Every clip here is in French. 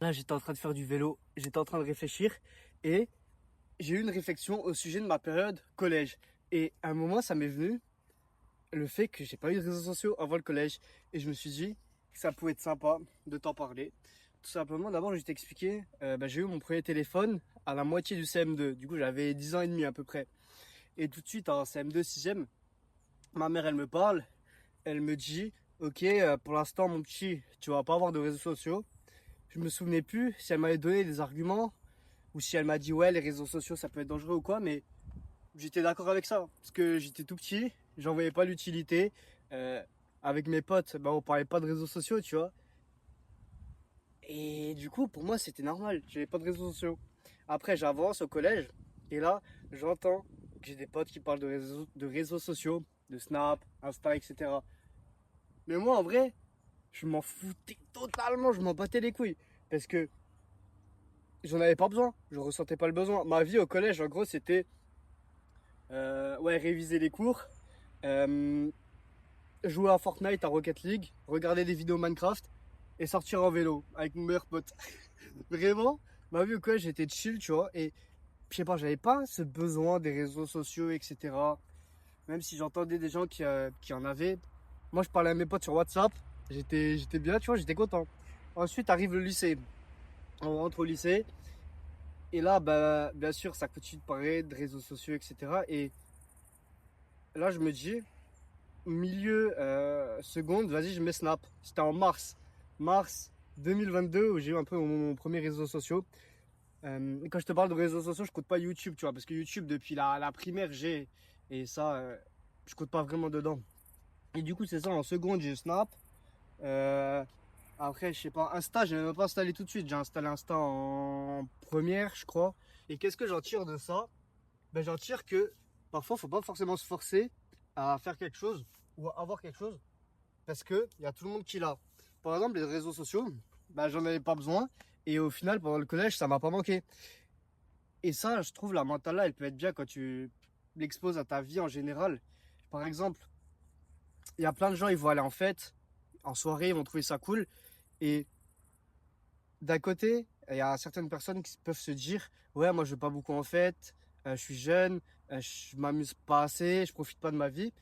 Là, j'étais en train de faire du vélo, j'étais en train de réfléchir et j'ai eu une réflexion au sujet de ma période collège. Et à un moment, ça m'est venu le fait que j'ai pas eu de réseaux sociaux avant le collège. Et je me suis dit que ça pouvait être sympa de t'en parler. Tout simplement, d'abord, je vais t'expliquer. J'ai eu mon premier téléphone à la moitié du CM2. Du coup, j'avais 10 ans et demi à peu près. Et tout de suite, en CM2, 6e, ma mère, elle me parle. Elle me dit, ok, pour l'instant, mon petit, tu vas pas avoir de réseaux sociaux. Je me souvenais plus si elle m'avait donné des arguments ou si elle m'a dit ouais les réseaux sociaux ça peut être dangereux ou quoi, mais j'étais d'accord avec ça parce que j'étais tout petit, j'en voyais pas l'utilité. Euh, Avec mes potes, bah, on parlait pas de réseaux sociaux, tu vois. Et du coup pour moi c'était normal, j'avais pas de réseaux sociaux. Après j'avance au collège et là j'entends que j'ai des potes qui parlent de réseaux sociaux, de Snap, Insta, etc. Mais moi en vrai, je m'en foutais totalement, je m'en battais les couilles parce que j'en avais pas besoin, je ressentais pas le besoin. Ma vie au collège, en gros, c'était ouais, réviser les cours, euh, jouer à Fortnite, à Rocket League, regarder des vidéos Minecraft et sortir en vélo avec mon meilleur pote. Vraiment, ma vie au collège, j'étais chill, tu vois. Et je sais pas, j'avais pas ce besoin des réseaux sociaux, etc. Même si j'entendais des gens qui en avaient. Moi, je parlais à mes potes sur WhatsApp, j'étais bien, tu vois, j'étais content. Ensuite arrive le lycée. On rentre au lycée. Et là, bah, bien sûr, ça continue de parler de réseaux sociaux, etc. Et là, je me dis, milieu seconde, vas-y, je mets Snap. C'était en mars 2022, où j'ai eu un peu mon premier réseau social. Et quand je te parle de réseaux sociaux, je compte pas YouTube, tu vois, parce que YouTube, depuis la primaire, j'ai. Et ça, je compte pas vraiment dedans. Et du coup, c'est ça, en seconde, j'ai Snap. Euh, Après, je sais pas, Insta, j'ai même pas installé tout de suite. J'ai installé Insta en première, je crois. Et qu'est-ce que j'en tire de ça? Ben, j'en tire que parfois, faut pas forcément se forcer à faire quelque chose ou à avoir quelque chose parce que il y a tout le monde qui l'a. Par exemple, les réseaux sociaux, ben, j'en avais pas besoin et au final, pendant le collège, ça m'a pas manqué. Et ça, je trouve la mentale là, elle peut être bien quand tu l'exposes à ta vie en général. Par exemple, il y a plein de gens, ils vont aller en fête, en soirée, ils vont trouver ça cool. Et d'un côté, il y a certaines personnes qui peuvent se dire, ouais, moi je vais pas beaucoup en fête, je suis jeune, je m'amuse pas assez, je profite pas de ma vie.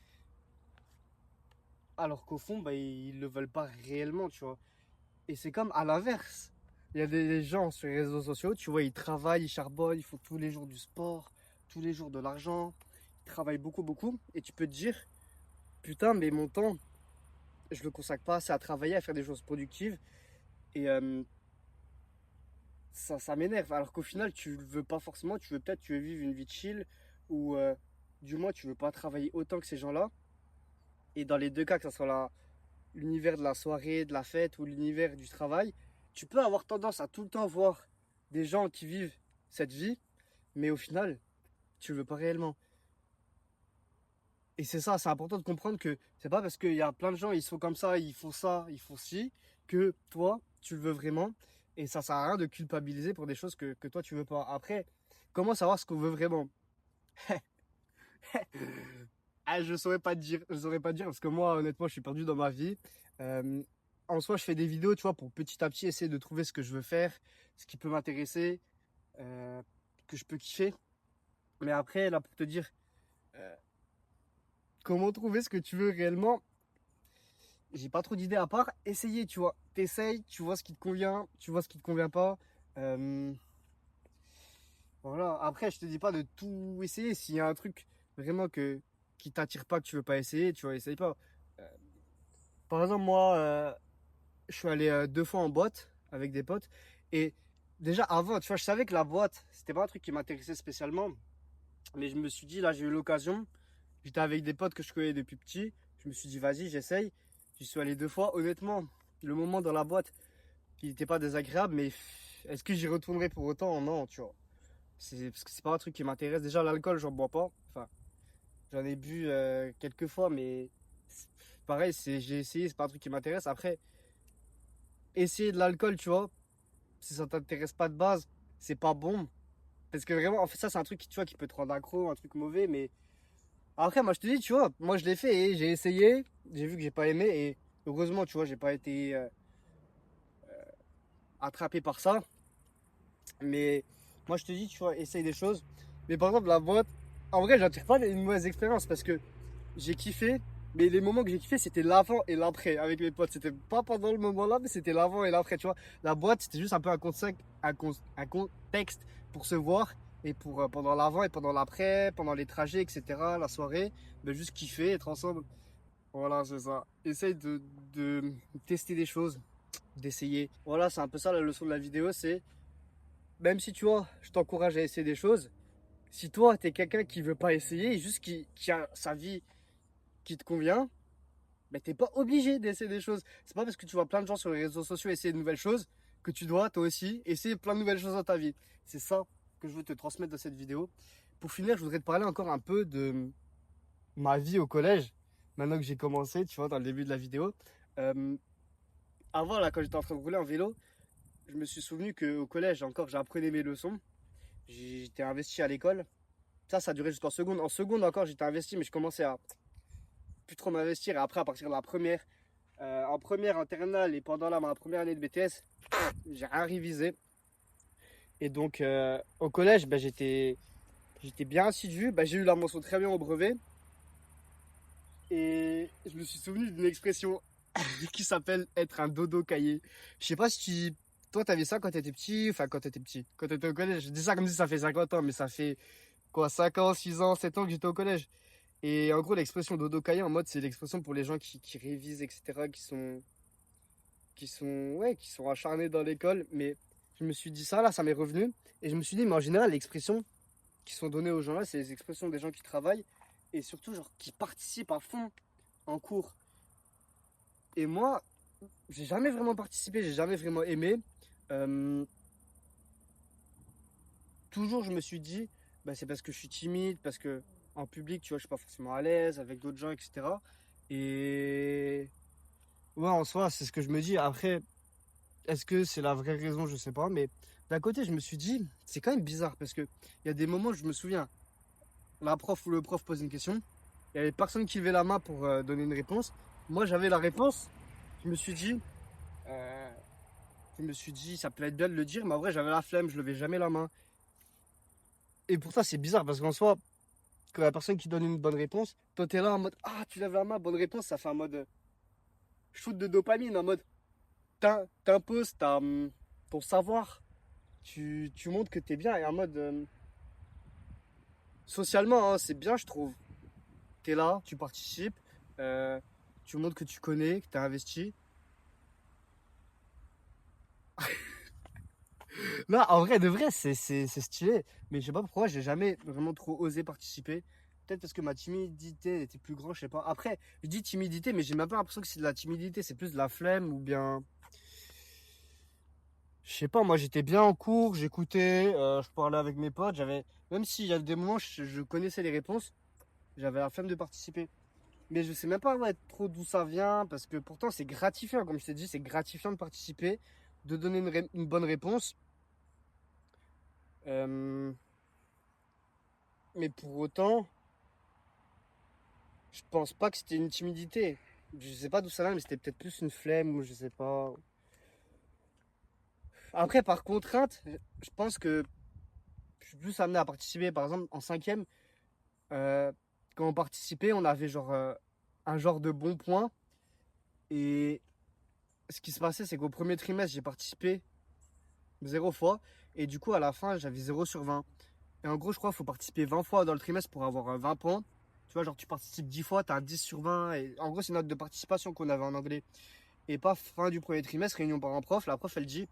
Alors qu'au fond, bah, ils le veulent pas réellement, tu vois. Et c'est comme à l'inverse. Il y a des gens sur les réseaux sociaux, tu vois, ils travaillent, ils charbonnent, ils font tous les jours du sport, tous les jours de l'argent, ils travaillent beaucoup, beaucoup. Et tu peux te dire, putain, mais mon temps, je le consacre pas assez à travailler, à faire des choses productives. Et ça m'énerve. Alors qu'au final, tu le veux pas forcément, tu veux vivre une vie chill, ou du moins, tu veux pas travailler autant que ces gens-là. Et dans les deux cas, que ce soit l'univers de la soirée, de la fête ou l'univers du travail, tu peux avoir tendance à tout le temps voir des gens qui vivent cette vie, mais au final, tu le veux pas réellement. Et c'est ça, c'est important de comprendre que c'est pas parce qu'il y a plein de gens, ils sont comme ça, ils font ci, que toi, tu le veux vraiment. Et ça sert à rien de culpabiliser pour des choses que toi, tu veux pas. Après, comment savoir ce qu'on veut vraiment? Ah, je saurais pas te dire, je saurais pas te dire parce que moi, honnêtement, je suis perdu dans ma vie. Euh, En soi, je fais des vidéos, tu vois, pour petit à petit essayer de trouver ce que je veux faire, ce qui peut m'intéresser, euh, que je peux kiffer. Mais après, là, pour te dire euh, comment trouver ce que tu veux réellement, j'ai pas trop d'idées à part essayer, tu vois. T'essayes, tu vois ce qui te convient, tu vois ce qui te convient pas. Euh, voilà. Après, je te dis pas de tout essayer. S'il y a un truc vraiment qui t'attire pas, que tu veux pas essayer, tu vois, essaye pas. Euh, Par exemple, moi, je suis allé 2 fois en boîte avec des potes. Et déjà avant, tu vois, je savais que la boîte, c'était pas un truc qui m'intéressait spécialement. Mais je me suis dit, là, j'ai eu l'occasion. J'étais avec des potes que je connais depuis petit. Je me suis dit, vas-y, j'essaye. J'y suis allé 2 fois. Honnêtement, le moment dans la boîte, il n'était pas désagréable. Mais est-ce que j'y retournerai pour autant? Non, tu vois. Parce que c'est pas un truc qui m'intéresse. Déjà, l'alcool, j'en bois pas. Enfin, j'en ai bu quelques fois, mais pareil, j'ai essayé, c'est pas un truc qui m'intéresse. Après, essayer de l'alcool, tu vois, si ça t'intéresse pas de base, c'est pas bon. Parce que vraiment, en fait, ça, c'est un truc, tu vois, qui peut te rendre accro, un truc mauvais. Mais après, moi, je te dis, tu vois, moi, je l'ai fait et j'ai essayé. J'ai vu que j'ai pas aimé. Et heureusement, tu vois, j'ai pas été attrapé par ça. Mais moi, je te dis, tu vois, essaye des choses. Mais par exemple, la boîte, en vrai, j'en tire pas une mauvaise expérience parce que j'ai kiffé. Mais les moments que j'ai kiffé, c'était l'avant et l'après avec mes potes. C'était pas pendant le moment là, mais c'était l'avant et l'après, tu vois. La boîte, c'était juste un peu un contexte pour se voir et pour pendant l'avant et pendant l'après, pendant les trajets, etc., la soirée, ben, juste kiffer, être ensemble. Voilà, c'est ça. Essaye de tester des choses, d'essayer. Voilà, c'est un peu ça la leçon de la vidéo, c'est même si tu vois, je t'encourage à essayer des choses, si toi, t'es quelqu'un qui veut pas essayer, juste qui a sa vie qui te convient, ben t'es pas obligé d'essayer des choses. C'est pas parce que tu vois plein de gens sur les réseaux sociaux essayer de nouvelles choses que tu dois, toi aussi, essayer plein de nouvelles choses dans ta vie. C'est ça que je veux te transmettre dans cette vidéo. Pour finir, je voudrais te parler encore un peu de ma vie au collège. Maintenant que j'ai commencé, tu vois, dans le début de la vidéo. Euh, Avant, là, quand j'étais en train de rouler en vélo, je me suis souvenu qu'au collège, encore, j'apprenais mes leçons. J'étais investi à l'école. Ça a duré jusqu'en seconde. En seconde encore, j'étais investi, mais je commençais à plus trop m'investir. Et après, à partir de la première, en première, en terminale et pendant ma première année de BTS, j'ai rien révisé. Et donc, au collège, bah, j'étais bien assidu. Bah, j'ai eu la mention très bien au brevet. Et je me suis souvenu d'une expression qui s'appelle être un dodo cahier. Je sais pas si toi, t'avais ça quand t'étais petit, enfin quand t'étais petit, quand t'étais au collège. Je dis ça comme si ça fait 50 ans, mais ça fait quoi, 5 ans, 6 ans, 7 ans que j'étais au collège. Et en gros, l'expression dodo cahier, en mode, c'est l'expression pour les gens qui révisent, etc., ouais, qui sont acharnés dans l'école. Mais je me suis dit ça, là, ça m'est revenu. Et je me suis dit, mais en général, les expressions qui sont données aux gens là, c'est les expressions des gens qui travaillent et surtout, genre, qui participent à fond en cours. Et moi, j'ai jamais vraiment participé, j'ai jamais vraiment aimé. Euh, Toujours, je me suis dit, bah, c'est parce que je suis timide, parce que en public, tu vois, je suis pas forcément à l'aise avec d'autres gens, etc. Et ouais, en soi, c'est ce que je me dis. Après, est-ce que c'est la vraie raison? Je sais pas. Mais d'un côté, je me suis dit, c'est quand même bizarre parce que il y a des moments où je me souviens, la prof ou le prof pose une question, il y avait personne qui levait la main pour donner une réponse. Moi, j'avais la réponse. Je me suis dit, euh, ça peut être bien de le dire, mais en vrai, j'avais la flemme, je levais jamais la main. Et pour ça, c'est bizarre parce qu'en soi, quand la personne qui donne une bonne réponse, toi, t'es là en mode, ah, tu lèves la main, bonne réponse, ça fait un mode shoot de dopamine, en mode, t'imposes ton savoir, tu montres que t'es bien, et en mode, socialement, hein, c'est bien, je trouve. T'es là, tu participes, euh, tu montres que tu connais, que t'es investi. Non, en vrai, de vrai, c'est stylé. Mais je sais pas pourquoi j'ai jamais vraiment trop osé participer. Peut-être parce que ma timidité était plus grande, je sais pas. Après, je dis timidité, mais j'ai même pas l'impression que c'est de la timidité, c'est plus de la flemme ou bien. Je sais pas, moi j'étais bien en cours, j'écoutais, je parlais avec mes potes, même s'il y a des moments je connaissais les réponses, j'avais la flemme de participer. Mais je sais même pas ouais, trop d'où ça vient, parce que pourtant c'est gratifiant, comme je t'ai dit, c'est gratifiant de participer, de donner une bonne réponse. Euh, mais pour autant, je pense pas que c'était une timidité. Je sais pas d'où ça vient, mais c'était peut-être plus une flemme ou je sais pas. Après, par contrainte, je pense que je suis plus amené à participer. Par exemple, en cinquième, euh, quand on participait, on avait genre un genre de bon point. Et ce qui se passait, c'est qu'au premier trimestre, j'ai participé 0 fois. Et du coup, à la fin, j'avais 0/20. Et en gros, je crois qu'il faut participer 20 fois dans le trimestre pour avoir 20 points. Tu vois, genre tu participes 10 fois, tu as 10/20. Et en gros, c'est une note de participation qu'on avait en anglais. Et pas fin du premier trimestre, réunion par un prof. La prof, elle dit,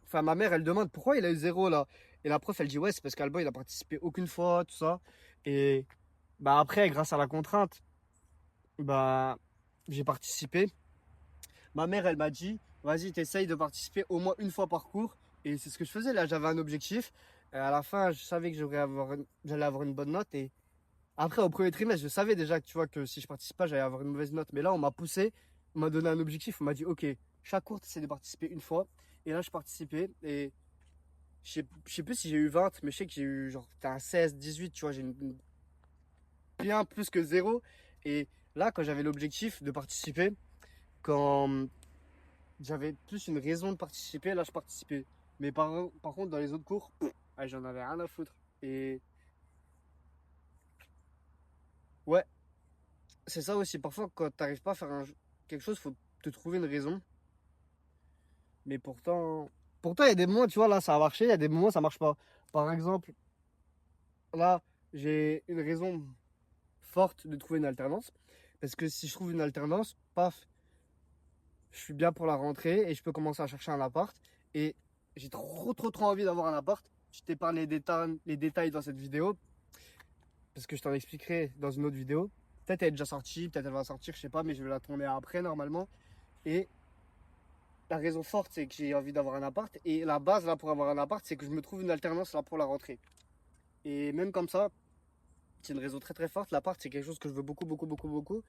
enfin, ma mère, elle demande pourquoi il a eu 0 là. Et la prof, elle dit, ouais, c'est parce qu'Alba, il a participé aucune fois, tout ça. Et bah après, grâce à la contrainte, bah j'ai participé. Ma mère, elle m'a dit, vas-y, t'essayes de participer au moins une fois par cours. Et c'est ce que je faisais. Là, j'avais un objectif. Et à la fin, je savais que j'allais avoir une bonne note. Et après, au premier trimestre, je savais déjà que, tu vois, que si je participe pas, j'allais avoir une mauvaise note. Mais là, on m'a poussé, on m'a donné un objectif. On m'a dit, ok, chaque cours, tu essaies de participer une fois. Et là, je participais. Et je sais plus si j'ai eu 20, mais je sais que j'ai eu genre t'as un 16, 18, tu vois, bien plus que 0. Et là, quand j'avais l'objectif de participer, quand j'avais plus une raison de participer, là je participais. Mais par contre, dans les autres cours, j'en avais rien à foutre. Et ouais, c'est ça aussi. Parfois, quand t'arrives pas à faire quelque chose, faut te trouver une raison. Mais pourtant, il y a des moments, tu vois, là, ça a marché, il y a des moments, ça marche pas. Par exemple, là, j'ai une raison forte de trouver une alternance. Parce que si je trouve une alternance, paf, je suis bien pour la rentrée et je peux commencer à chercher un appart. Et j'ai trop envie d'avoir un appart. Je t'épargne les détails dans cette vidéo. Parce que je t'en expliquerai dans une autre vidéo. Peut-être elle est déjà sortie, peut-être elle va sortir, je sais pas, mais je vais la tourner après normalement. Et la raison forte, c'est que j'ai envie d'avoir un appart. Et la base là pour avoir un appart, c'est que je me trouve une alternance là pour la rentrée. Et même comme ça, c'est une raison très forte. L'appart, c'est quelque chose que je veux beaucoup.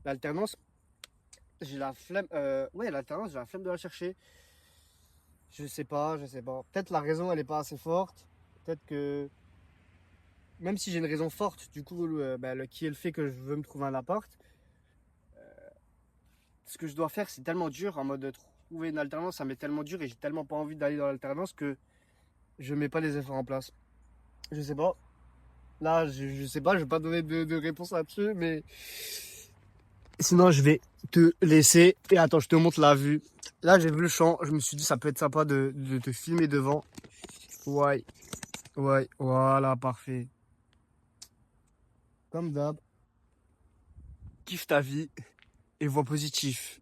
L'alternance, j'ai la flemme. Ouais, l'alternance, j'ai la flemme de la chercher. Je sais pas. Peut-être la raison, elle est pas assez forte. Peut-être que même si j'ai une raison forte, du coup, qui est le fait que je veux me trouver un appart, ce que je dois faire, c'est tellement dur en mode de trouver une alternance, ça m'est tellement dur et j'ai tellement pas envie d'aller dans l'alternance que je mets pas les efforts en place. Je sais pas. Là, je sais pas, je vais pas donner de réponse là-dessus, mais sinon, je vais te laisser. Et attends, je te montre la vue. Là, j'ai vu le champ. Je me suis dit, ça peut être sympa de te filmer devant. Ouais, ouais, voilà, parfait. Comme d'hab, kiffe ta vie et vois positif.